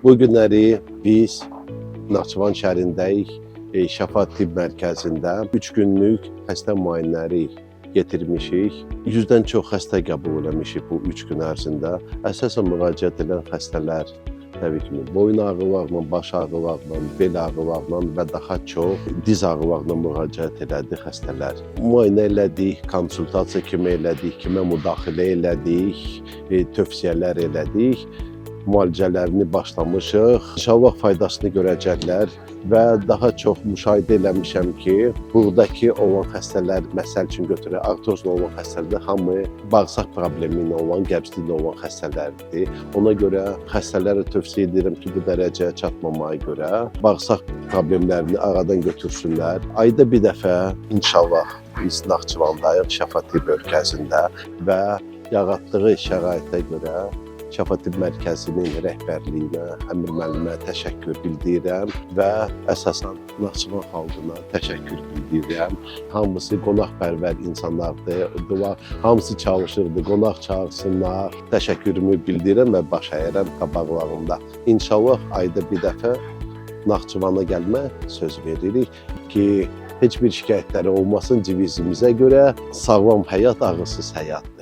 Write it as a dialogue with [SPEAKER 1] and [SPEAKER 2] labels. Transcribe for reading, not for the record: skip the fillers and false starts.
[SPEAKER 1] Bu günləri biz Naxçıvan şəhərindəyik, Şəfa Tibb Mərkəzində 3 günlük xəstə müayinələri getirmişik. 100-dən çox xəstə qəbul eləmişik bu 3 gün ərzində. Əsasən müraciət edən xəstələr təbii ki, boyun ağrılarla, baş ağrılarla, bel ağrılarla və daha çox diz ağrılarla müraciət elədi xəstələr. Müayinə elədik, konsultasiya kimi elədik, kimə müdaxilə elədik, tövsiyələr elədik. Müalicələrini başlamışıq. İnşallah faydasını görəcəklər və daha çox müşahidə eləmişəm ki, buradakı olan xəstələr, məsəl üçün götürək, artrozla olan xəstələr hamı bağırsaq problemi ilə olan, qəbzliklə olan xəstələrdir. Ona görə xəstələrə tövsiyə edirəm ki, bu dərəcəyə çatmamaya görə bağırsaq problemlərini aradan götürsünlər. Ayda bir dəfə inşallah biz Naxçıvandayıq, Şəfa Tibb Mərkəzində və yaratdığı şəraitə görə Şəfa Tibb Mərkəzinin rəhbərliyinə, Əmir müəllimə təşəkkür bildirirəm və əsasən Naxçıvan xalqına təşəkkür bildirirəm. Hamısı qonaqpərvər insanlardır, hamısı çalışırdı, qonaq çağırsınlar. Təşəkkürümü bildirirəm və baş əyirəm qabaqlarında. İnşallah ayda bir dəfə Naxçıvana gəlmə söz veririk ki, heç bir şikayətləri olmasın civizimizə görə sağlam həyat, ağrısız həyatdır.